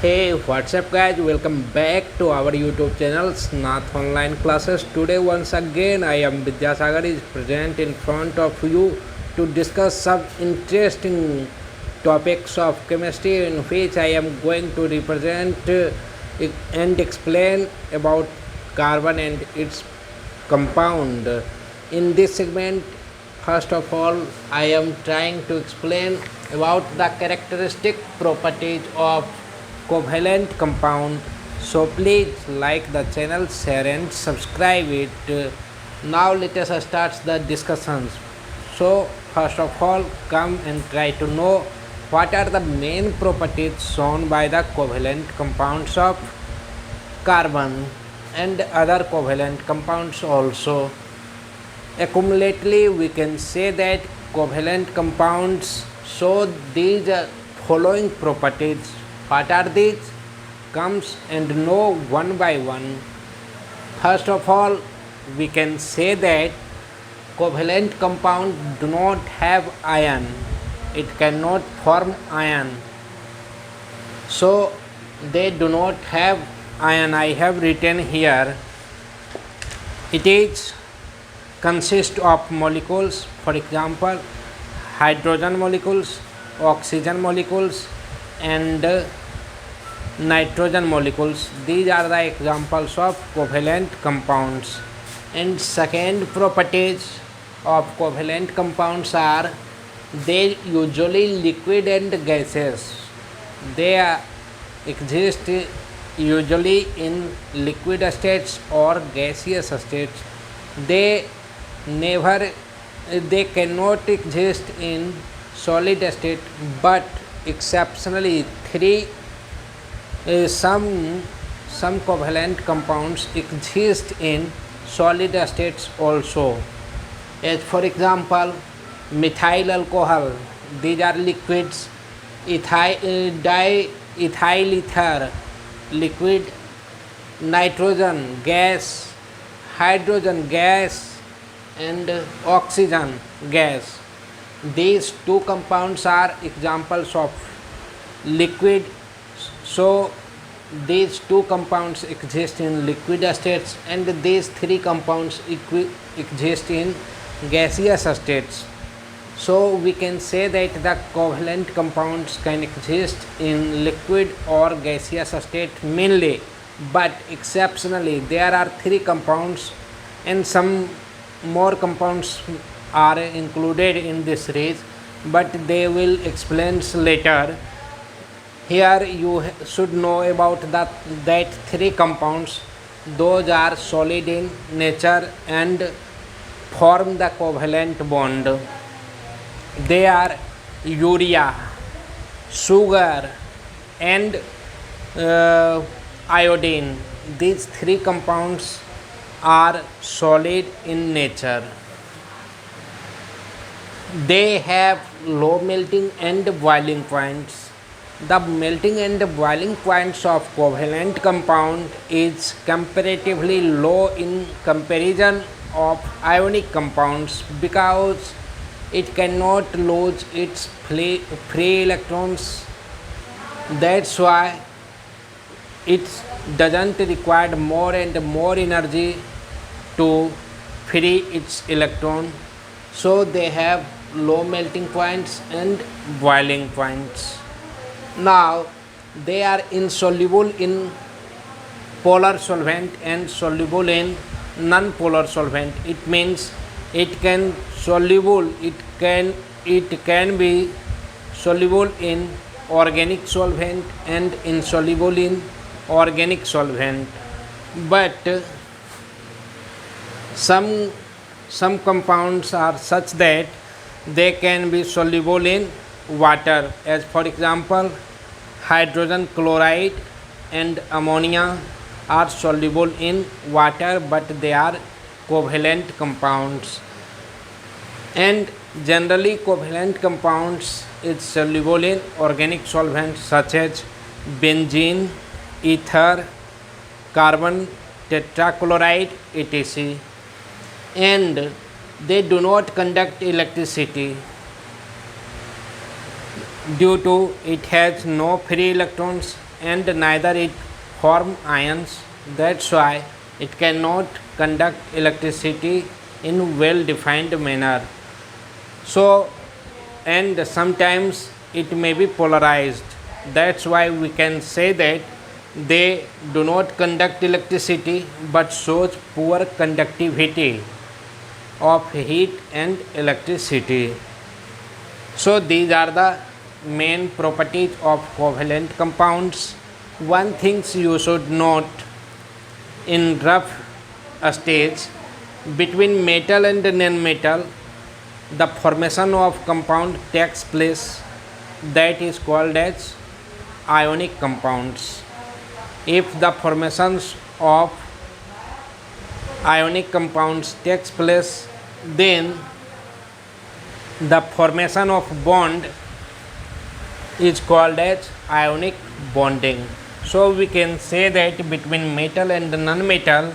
Hey, what's up, guys? Welcome back to our YouTube channel, Snath Online Classes. Today, once again, I am Vidyasagar is present in front of you to discuss some interesting topics of chemistry, in which I am going to represent and explain about carbon and its compound. In this segment, first of all, I am trying to explain about the characteristic properties of covalent compound. So please like the channel, share and subscribe it. Now let us start the discussions. So first of all, come and try to know what are the main properties shown by the covalent compounds of carbon and other covalent compounds also. Accumulatively, we can say that covalent compounds show these following properties. What are these? Comes and know one by one. First of all, we can say that covalent compound do not have ion. It cannot form ion. So they do not have ion. I have written here. It is consist of molecules, for example, hydrogen molecules, oxygen molecules, and nitrogen molecules. These are the examples of covalent compounds. And second properties of covalent compounds are they usually liquid and gaseous. They exist usually in liquid states or gaseous states. They never they cannot exist in solid state, but exceptionally some covalent compounds exist in solid states also, as for example methyl alcohol. These are liquids. Diethyl ether liquid, nitrogen gas, hydrogen gas, and oxygen gas. These two compounds are examples of liquid. So these two compounds exist in liquid states, and these three compounds exist in gaseous states. So we can say that the covalent compounds can exist in liquid or gaseous state mainly, but exceptionally there are three compounds, and some more compounds are included in this series, but they will explain later. Here you should know about that three compounds. Those are solid in nature and form the covalent bond. They are urea, sugar, and iodine. These three compounds are solid in nature. They have low melting and boiling points. The melting and boiling points of covalent compound is comparatively low in comparison of ionic compounds, because it cannot lose its free electrons. That's why it doesn't require more and more energy to free its electron. So they have low melting points and boiling points. Now they are insoluble in polar solvent and soluble in non-polar solvent. It means it can be soluble in organic solvent and insoluble in organic solvent. But some compounds are such that they can be soluble in water, as for example hydrogen chloride and ammonia are soluble in water, but they are covalent compounds. And generally covalent compounds is soluble in organic solvents such as benzene, ether, carbon tetrachloride, etc. And they do not conduct electricity. due to it has no free electrons, and neither it form ions. That's why it cannot conduct electricity in well defined manner. So, and sometimes it may be polarized. That's why we can say that they do not conduct electricity but shows poor conductivity of heat and electricity. So these are the main properties of covalent compounds. One thing you should note in rough stage, between metal and non-metal, the formation of compound takes place, that is called as ionic compounds. If the formations of ionic compounds takes place, then the formation of bond is called as ionic bonding. So we can say that between metal and non-metal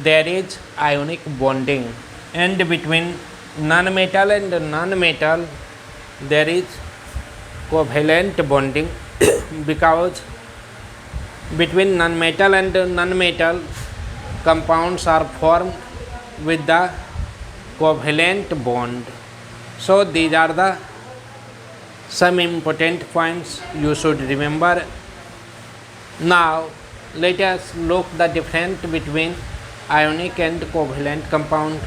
there is ionic bonding, and between non-metal and non-metal there is covalent bonding because between non-metal and non-metal compounds are formed with the covalent bond. So these are the some important points you should remember. Now let us look the difference between ionic and covalent compound.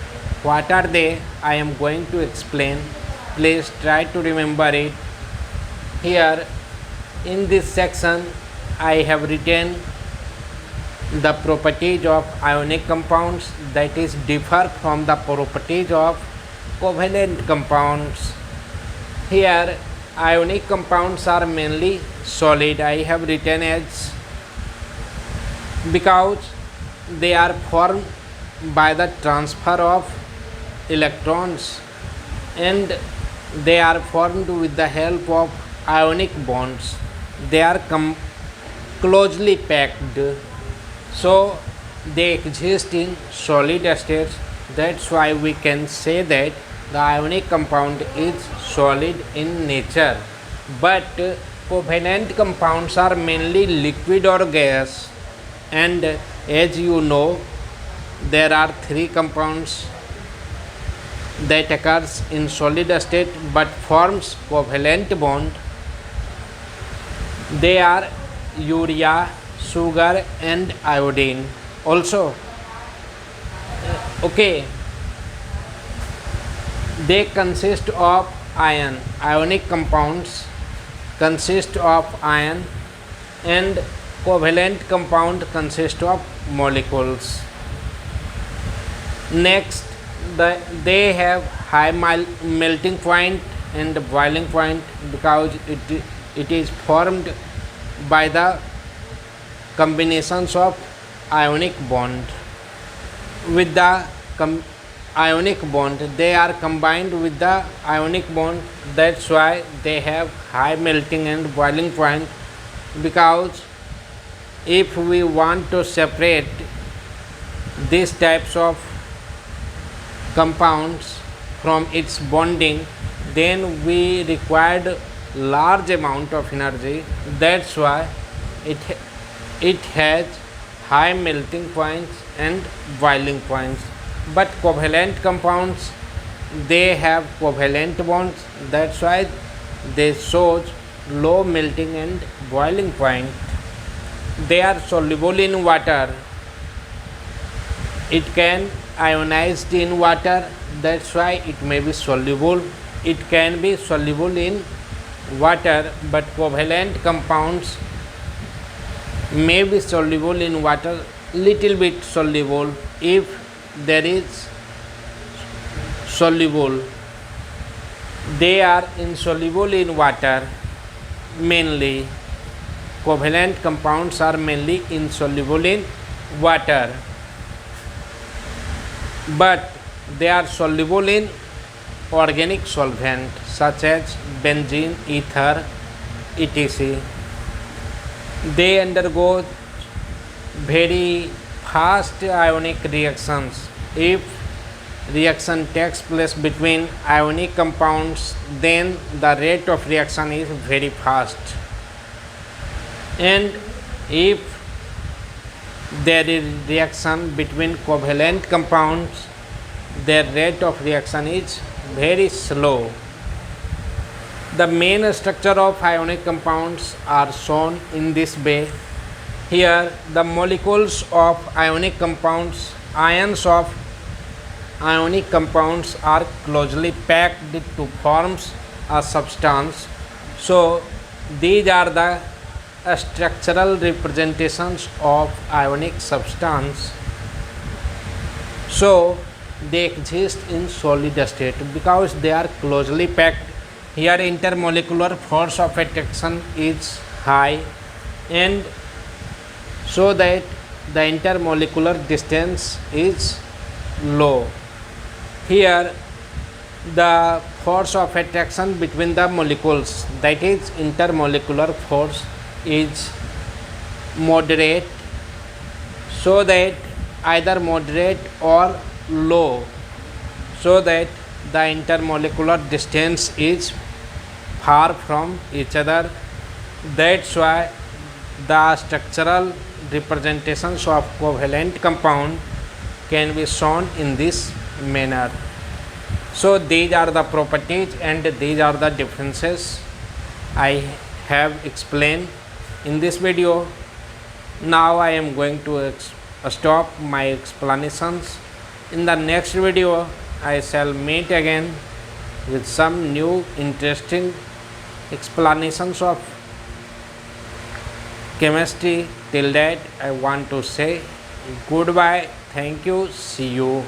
What are they? I am going to explain. Please try to remember it. Here in this section I have written the properties of ionic compounds, that is differ from the properties of covalent compounds. Here ionic compounds are mainly solid. I have written as because they are formed by the transfer of electrons and they are formed with the help of ionic bonds. They are closely packed, so they exist in solid states. That's why we can say that the ionic compound is solid in nature. But covalent compounds are mainly liquid or gas, and as you know there are three compounds that occurs in solid state but forms covalent bond. They are urea, sugar and iodine also. Okay, they consist of ion. Ionic compounds consist of ion and covalent compound consist of molecules. Next, they have high melting point and boiling point because it is formed by the combinations of ionic bond. With the ionic bond, they are combined with the ionic bond. That's why they have high melting and boiling point, because if we want to separate these types of compounds from its bonding, then we required large amount of energy. That's why it has high melting points and boiling points. But covalent compounds, they have covalent bonds. That's why they show low melting and boiling point. They are soluble in water. It can ionized in water. That's why it may be soluble. It can be soluble in water, but covalent compounds may be soluble in water, little bit soluble if there is soluble. They are insoluble in water mainly. Covalent compounds are mainly insoluble in water, but they are soluble in organic solvent such as benzene, ether, etc. They undergo very fast ionic reactions. If reaction takes place between ionic compounds, then the rate of reaction is very fast. And if there is reaction between covalent compounds, their rate of reaction is very slow. The main structure of ionic compounds are shown in this way. Here, the molecules of ionic compounds, ions of ionic compounds are closely packed to form a substance. So, these are the structural representations of ionic substance. So, they exist in solid state because they are closely packed. Here, intermolecular force of attraction is high, and so that the intermolecular distance is low. Here, the force of attraction between the molecules, that is intermolecular force, is moderate, so that either moderate or low, so that the intermolecular distance is far from each other. That's why the structural representations of covalent compound can be shown in this manner. So these are the properties and these are the differences I have explained in this video. Now I am going to stop my explanations. In the next video I shall meet again with some new interesting explanations of chemistry. Till that I want to say goodbye. Thank you. See you.